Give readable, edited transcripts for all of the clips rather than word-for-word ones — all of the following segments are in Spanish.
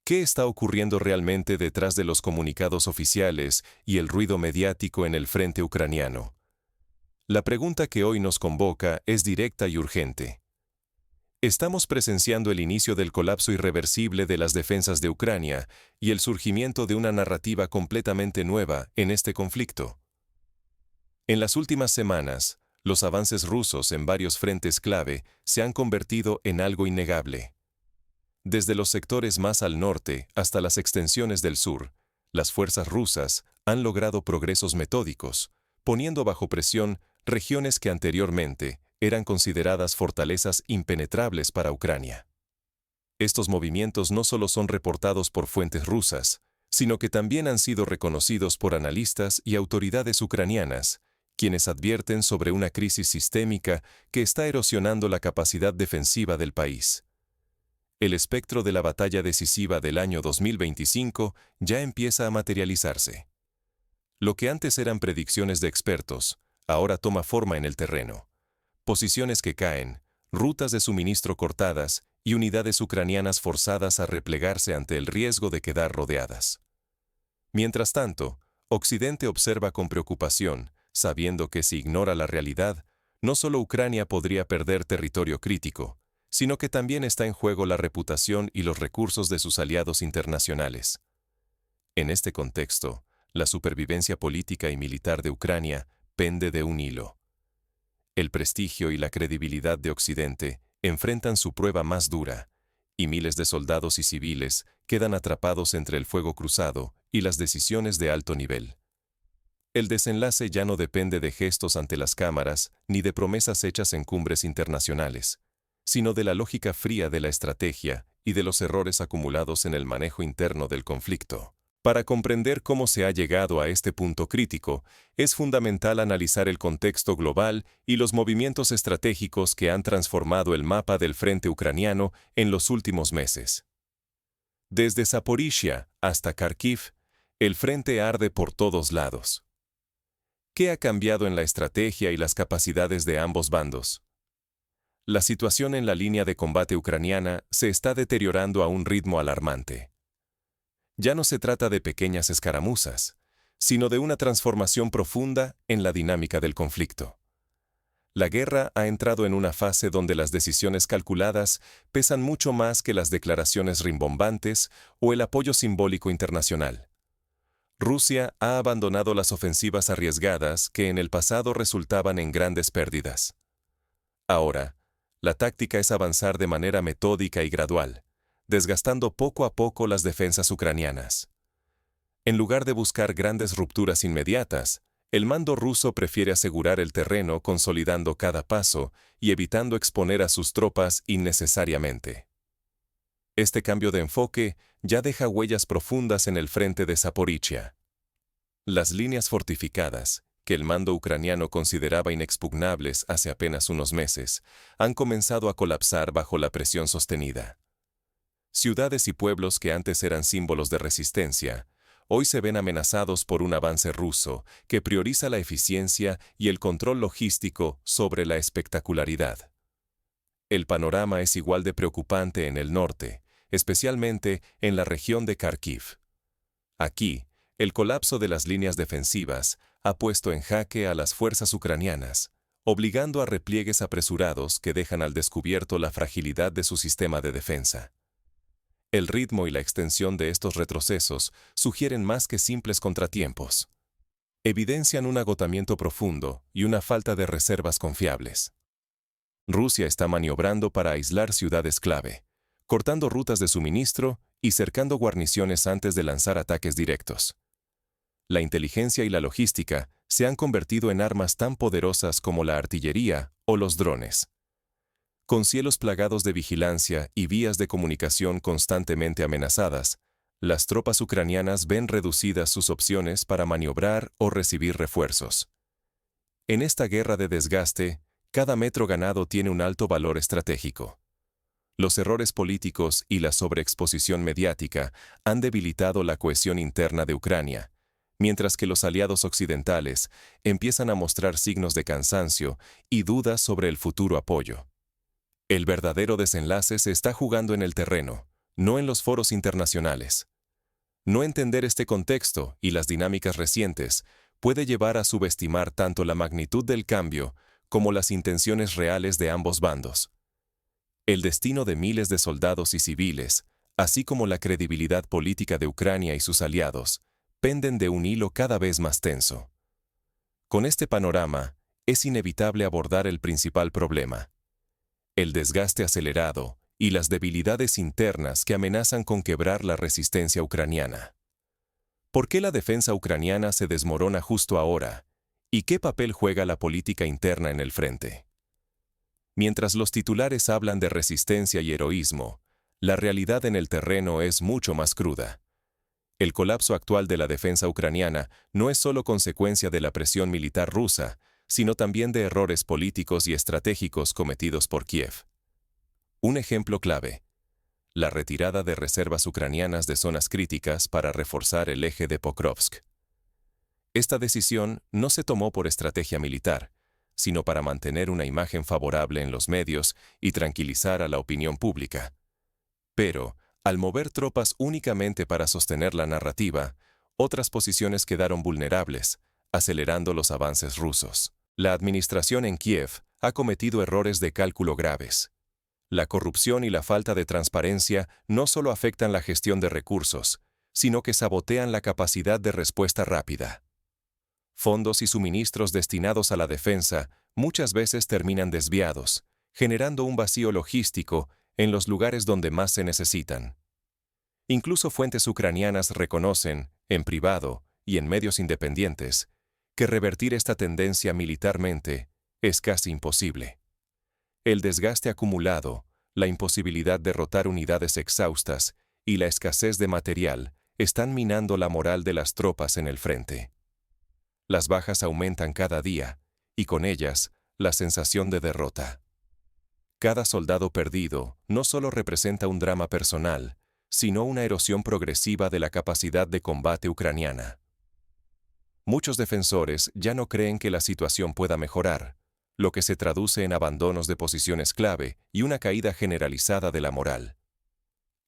¿Qué está ocurriendo realmente detrás de los comunicados oficiales y el ruido mediático en el frente ucraniano? La pregunta que hoy nos convoca es directa y urgente. Estamos presenciando el inicio del colapso irreversible de las defensas de Ucrania y el surgimiento de una narrativa completamente nueva en este conflicto. En las últimas semanas, los avances rusos en varios frentes clave se han convertido en algo innegable. Desde los sectores más al norte hasta las extensiones del sur, las fuerzas rusas han logrado progresos metódicos, poniendo bajo presión regiones que anteriormente eran consideradas fortalezas impenetrables para Ucrania. Estos movimientos no solo son reportados por fuentes rusas, sino que también han sido reconocidos por analistas y autoridades ucranianas, quienes advierten sobre una crisis sistémica que está erosionando la capacidad defensiva del país. El espectro de la batalla decisiva del año 2025 ya empieza a materializarse. Lo que antes eran predicciones de expertos, ahora toma forma en el terreno. Posiciones que caen, rutas de suministro cortadas y unidades ucranianas forzadas a replegarse ante el riesgo de quedar rodeadas. Mientras tanto, Occidente observa con preocupación, sabiendo que si ignora la realidad, no solo Ucrania podría perder territorio crítico, sino que también está en juego la reputación y los recursos de sus aliados internacionales. En este contexto, la supervivencia política y militar de Ucrania pende de un hilo. El prestigio y la credibilidad de Occidente enfrentan su prueba más dura, y miles de soldados y civiles quedan atrapados entre el fuego cruzado y las decisiones de alto nivel. El desenlace ya no depende de gestos ante las cámaras ni de promesas hechas en cumbres internacionales, sino de la lógica fría de la estrategia y de los errores acumulados en el manejo interno del conflicto. Para comprender cómo se ha llegado a este punto crítico, es fundamental analizar el contexto global y los movimientos estratégicos que han transformado el mapa del frente ucraniano en los últimos meses. Desde Zaporizhia hasta Kharkiv, el frente arde por todos lados. ¿Qué ha cambiado en la estrategia y las capacidades de ambos bandos? La situación en la línea de combate ucraniana se está deteriorando a un ritmo alarmante. Ya no se trata de pequeñas escaramuzas, sino de una transformación profunda en la dinámica del conflicto. La guerra ha entrado en una fase donde las decisiones calculadas pesan mucho más que las declaraciones rimbombantes o el apoyo simbólico internacional. Rusia ha abandonado las ofensivas arriesgadas que en el pasado resultaban en grandes pérdidas. Ahora, la táctica es avanzar de manera metódica y gradual, desgastando poco a poco las defensas ucranianas. En lugar de buscar grandes rupturas inmediatas, el mando ruso prefiere asegurar el terreno consolidando cada paso y evitando exponer a sus tropas innecesariamente. Este cambio de enfoque ya deja huellas profundas en el frente de Zaporizhia. Las líneas fortificadas, que el mando ucraniano consideraba inexpugnables hace apenas unos meses, han comenzado a colapsar bajo la presión sostenida. Ciudades y pueblos que antes eran símbolos de resistencia, hoy se ven amenazados por un avance ruso que prioriza la eficiencia y el control logístico sobre la espectacularidad. El panorama es igual de preocupante en el norte, especialmente en la región de Kharkiv. Aquí, el colapso de las líneas defensivas ha puesto en jaque a las fuerzas ucranianas, obligando a repliegues apresurados que dejan al descubierto la fragilidad de su sistema de defensa. El ritmo y la extensión de estos retrocesos sugieren más que simples contratiempos. Evidencian un agotamiento profundo y una falta de reservas confiables. Rusia está maniobrando para aislar ciudades clave, cortando rutas de suministro y cercando guarniciones antes de lanzar ataques directos. La inteligencia y la logística se han convertido en armas tan poderosas como la artillería o los drones. Con cielos plagados de vigilancia y vías de comunicación constantemente amenazadas, las tropas ucranianas ven reducidas sus opciones para maniobrar o recibir refuerzos. En esta guerra de desgaste, cada metro ganado tiene un alto valor estratégico. Los errores políticos y la sobreexposición mediática han debilitado la cohesión interna de Ucrania, mientras que los aliados occidentales empiezan a mostrar signos de cansancio y dudas sobre el futuro apoyo. El verdadero desenlace se está jugando en el terreno, no en los foros internacionales. No entender este contexto y las dinámicas recientes puede llevar a subestimar tanto la magnitud del cambio como las intenciones reales de ambos bandos. El destino de miles de soldados y civiles, así como la credibilidad política de Ucrania y sus aliados, penden de un hilo cada vez más tenso. Con este panorama, es inevitable abordar el principal problema: el desgaste acelerado y las debilidades internas que amenazan con quebrar la resistencia ucraniana. ¿Por qué la defensa ucraniana se desmorona justo ahora? ¿Y qué papel juega la política interna en el frente? Mientras los titulares hablan de resistencia y heroísmo, la realidad en el terreno es mucho más cruda. El colapso actual de la defensa ucraniana no es solo consecuencia de la presión militar rusa, sino también de errores políticos y estratégicos cometidos por Kiev. Un ejemplo clave: la retirada de reservas ucranianas de zonas críticas para reforzar el eje de Pokrovsk. Esta decisión no se tomó por estrategia militar, sino para mantener una imagen favorable en los medios y tranquilizar a la opinión pública. Pero, al mover tropas únicamente para sostener la narrativa, otras posiciones quedaron vulnerables, acelerando los avances rusos. La administración en Kiev ha cometido errores de cálculo graves. La corrupción y la falta de transparencia no solo afectan la gestión de recursos, sino que sabotean la capacidad de respuesta rápida. Fondos y suministros destinados a la defensa muchas veces terminan desviados, generando un vacío logístico en los lugares donde más se necesitan. Incluso fuentes ucranianas reconocen, en privado y en medios independientes, que revertir esta tendencia militarmente es casi imposible. El desgaste acumulado, la imposibilidad de rotar unidades exhaustas y la escasez de material están minando la moral de las tropas en el frente. Las bajas aumentan cada día, y con ellas, la sensación de derrota. Cada soldado perdido no solo representa un drama personal, sino una erosión progresiva de la capacidad de combate ucraniana. Muchos defensores ya no creen que la situación pueda mejorar, lo que se traduce en abandonos de posiciones clave y una caída generalizada de la moral.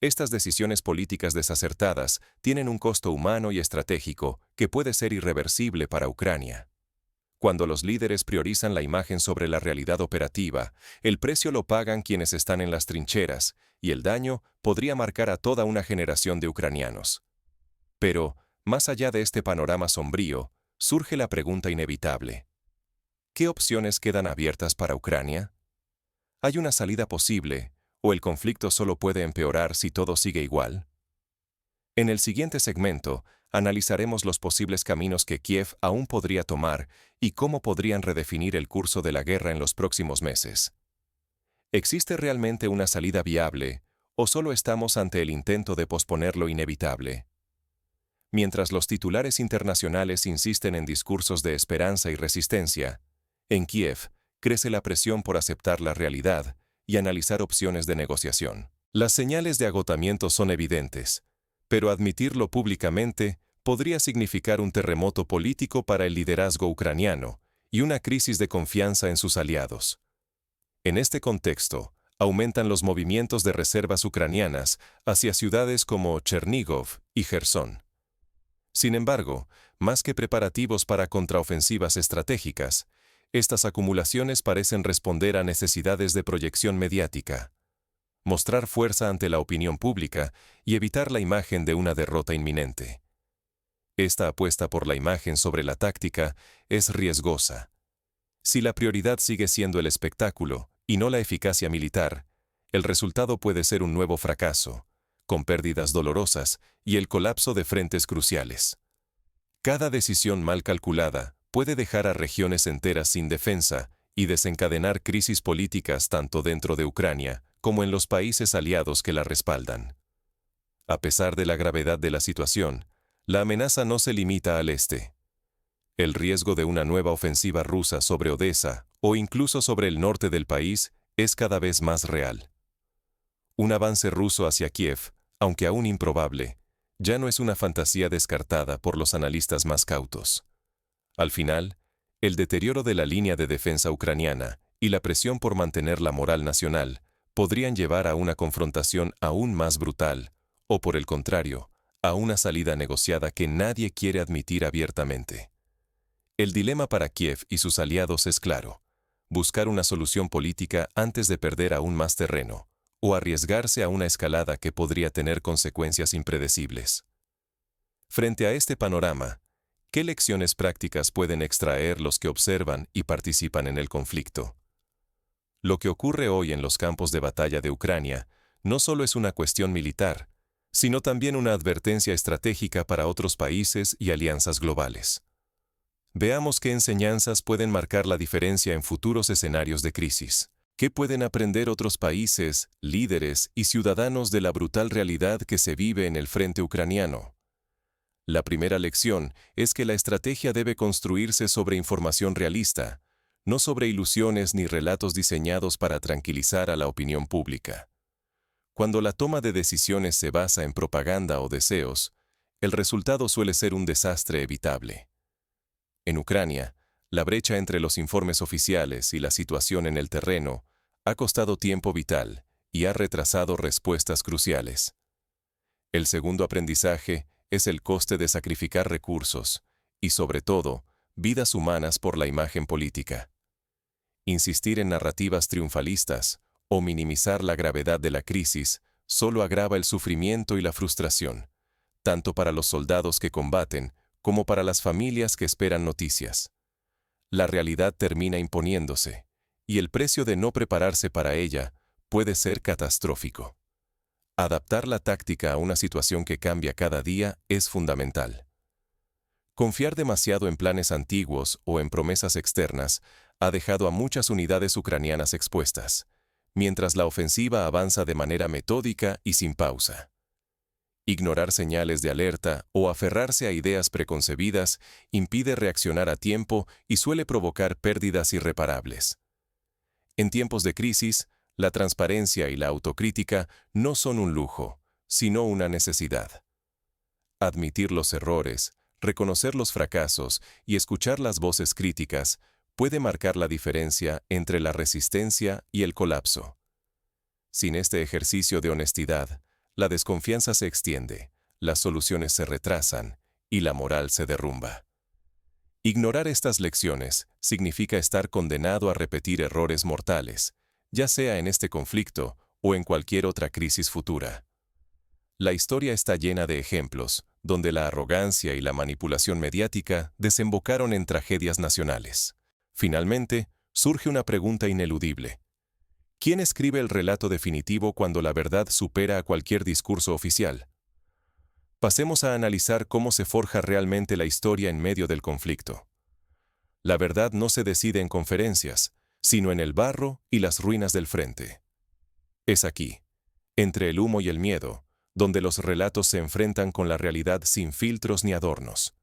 Estas decisiones políticas desacertadas tienen un costo humano y estratégico que puede ser irreversible para Ucrania. Cuando los líderes priorizan la imagen sobre la realidad operativa, el precio lo pagan quienes están en las trincheras, y el daño podría marcar a toda una generación de ucranianos. Pero, más allá de este panorama sombrío, surge la pregunta inevitable: ¿qué opciones quedan abiertas para Ucrania? ¿Hay una salida posible, o el conflicto solo puede empeorar si todo sigue igual? En el siguiente segmento, analizaremos los posibles caminos que Kiev aún podría tomar y cómo podrían redefinir el curso de la guerra en los próximos meses. ¿Existe realmente una salida viable, o solo estamos ante el intento de posponer lo inevitable? Mientras los titulares internacionales insisten en discursos de esperanza y resistencia, en Kiev crece la presión por aceptar la realidad y analizar opciones de negociación. Las señales de agotamiento son evidentes, pero admitirlo públicamente podría significar un terremoto político para el liderazgo ucraniano y una crisis de confianza en sus aliados. En este contexto, aumentan los movimientos de reservas ucranianas hacia ciudades como Chernígov y Jersón. Sin embargo, más que preparativos para contraofensivas estratégicas, estas acumulaciones parecen responder a necesidades de proyección mediática, mostrar fuerza ante la opinión pública y evitar la imagen de una derrota inminente. Esta apuesta por la imagen sobre la táctica es riesgosa. Si la prioridad sigue siendo el espectáculo y no la eficacia militar, el resultado puede ser un nuevo fracaso, con pérdidas dolorosas y el colapso de frentes cruciales. Cada decisión mal calculada puede dejar a regiones enteras sin defensa y desencadenar crisis políticas tanto dentro de Ucrania como en los países aliados que la respaldan. A pesar de la gravedad de la situación, la amenaza no se limita al este. El riesgo de una nueva ofensiva rusa sobre Odesa o incluso sobre el norte del país es cada vez más real. Un avance ruso hacia Kiev, aunque aún improbable, ya no es una fantasía descartada por los analistas más cautos. Al final, el deterioro de la línea de defensa ucraniana y la presión por mantener la moral nacional podrían llevar a una confrontación aún más brutal, o por el contrario, a una salida negociada que nadie quiere admitir abiertamente. El dilema para Kiev y sus aliados es claro: buscar una solución política antes de perder aún más terreno, o arriesgarse a una escalada que podría tener consecuencias impredecibles. Frente a este panorama, ¿qué lecciones prácticas pueden extraer los que observan y participan en el conflicto? Lo que ocurre hoy en los campos de batalla de Ucrania no solo es una cuestión militar, sino también una advertencia estratégica para otros países y alianzas globales. Veamos qué enseñanzas pueden marcar la diferencia en futuros escenarios de crisis. ¿Qué pueden aprender otros países, líderes y ciudadanos de la brutal realidad que se vive en el frente ucraniano? La primera lección es que la estrategia debe construirse sobre información realista, no sobre ilusiones ni relatos diseñados para tranquilizar a la opinión pública. Cuando la toma de decisiones se basa en propaganda o deseos, el resultado suele ser un desastre evitable. En Ucrania, la brecha entre los informes oficiales y la situación en el terreno ha costado tiempo vital y ha retrasado respuestas cruciales. El segundo aprendizaje es el coste de sacrificar recursos y, sobre todo, vidas humanas por la imagen política. Insistir en narrativas triunfalistas o minimizar la gravedad de la crisis solo agrava el sufrimiento y la frustración, tanto para los soldados que combaten como para las familias que esperan noticias. La realidad termina imponiéndose, y el precio de no prepararse para ella puede ser catastrófico. Adaptar la táctica a una situación que cambia cada día es fundamental. Confiar demasiado en planes antiguos o en promesas externas ha dejado a muchas unidades ucranianas expuestas, mientras la ofensiva avanza de manera metódica y sin pausa. Ignorar señales de alerta o aferrarse a ideas preconcebidas impide reaccionar a tiempo y suele provocar pérdidas irreparables. En tiempos de crisis, la transparencia y la autocrítica no son un lujo, sino una necesidad. Admitir los errores, reconocer los fracasos y escuchar las voces críticas puede marcar la diferencia entre la resistencia y el colapso. Sin este ejercicio de honestidad, la desconfianza se extiende, las soluciones se retrasan y la moral se derrumba. Ignorar estas lecciones significa estar condenado a repetir errores mortales, ya sea en este conflicto o en cualquier otra crisis futura. La historia está llena de ejemplos donde la arrogancia y la manipulación mediática desembocaron en tragedias nacionales. Finalmente, surge una pregunta ineludible: ¿quién escribe el relato definitivo cuando la verdad supera a cualquier discurso oficial? Pasemos a analizar cómo se forja realmente la historia en medio del conflicto. La verdad no se decide en conferencias, sino en el barro y las ruinas del frente. Es aquí, entre el humo y el miedo, donde los relatos se enfrentan con la realidad sin filtros ni adornos.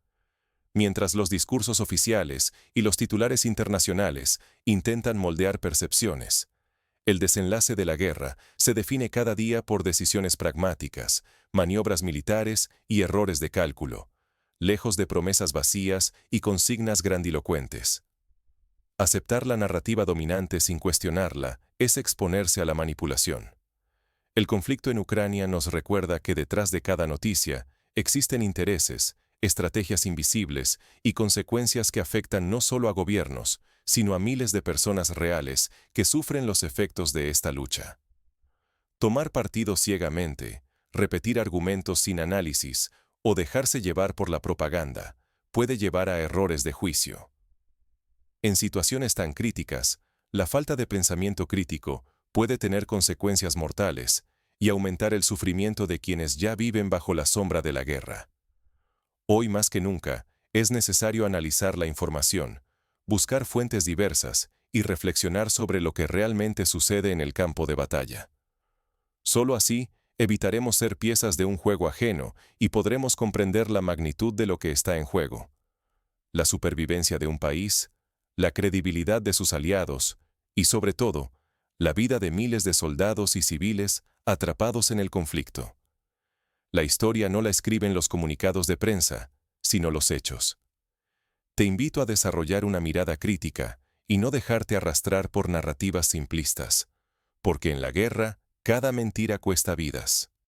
Mientras los discursos oficiales y los titulares internacionales intentan moldear percepciones, el desenlace de la guerra se define cada día por decisiones pragmáticas, maniobras militares y errores de cálculo, lejos de promesas vacías y consignas grandilocuentes. Aceptar la narrativa dominante sin cuestionarla es exponerse a la manipulación. El conflicto en Ucrania nos recuerda que detrás de cada noticia existen intereses, estrategias invisibles y consecuencias que afectan no solo a gobiernos, sino a miles de personas reales que sufren los efectos de esta lucha. Tomar partido ciegamente, repetir argumentos sin análisis o dejarse llevar por la propaganda puede llevar a errores de juicio. En situaciones tan críticas, la falta de pensamiento crítico puede tener consecuencias mortales y aumentar el sufrimiento de quienes ya viven bajo la sombra de la guerra. Hoy más que nunca, es necesario analizar la información, buscar fuentes diversas y reflexionar sobre lo que realmente sucede en el campo de batalla. Solo así, evitaremos ser piezas de un juego ajeno y podremos comprender la magnitud de lo que está en juego: la supervivencia de un país, la credibilidad de sus aliados y, sobre todo, la vida de miles de soldados y civiles atrapados en el conflicto. La historia no la escriben los comunicados de prensa, sino los hechos. Te invito a desarrollar una mirada crítica y no dejarte arrastrar por narrativas simplistas, porque en la guerra, cada mentira cuesta vidas.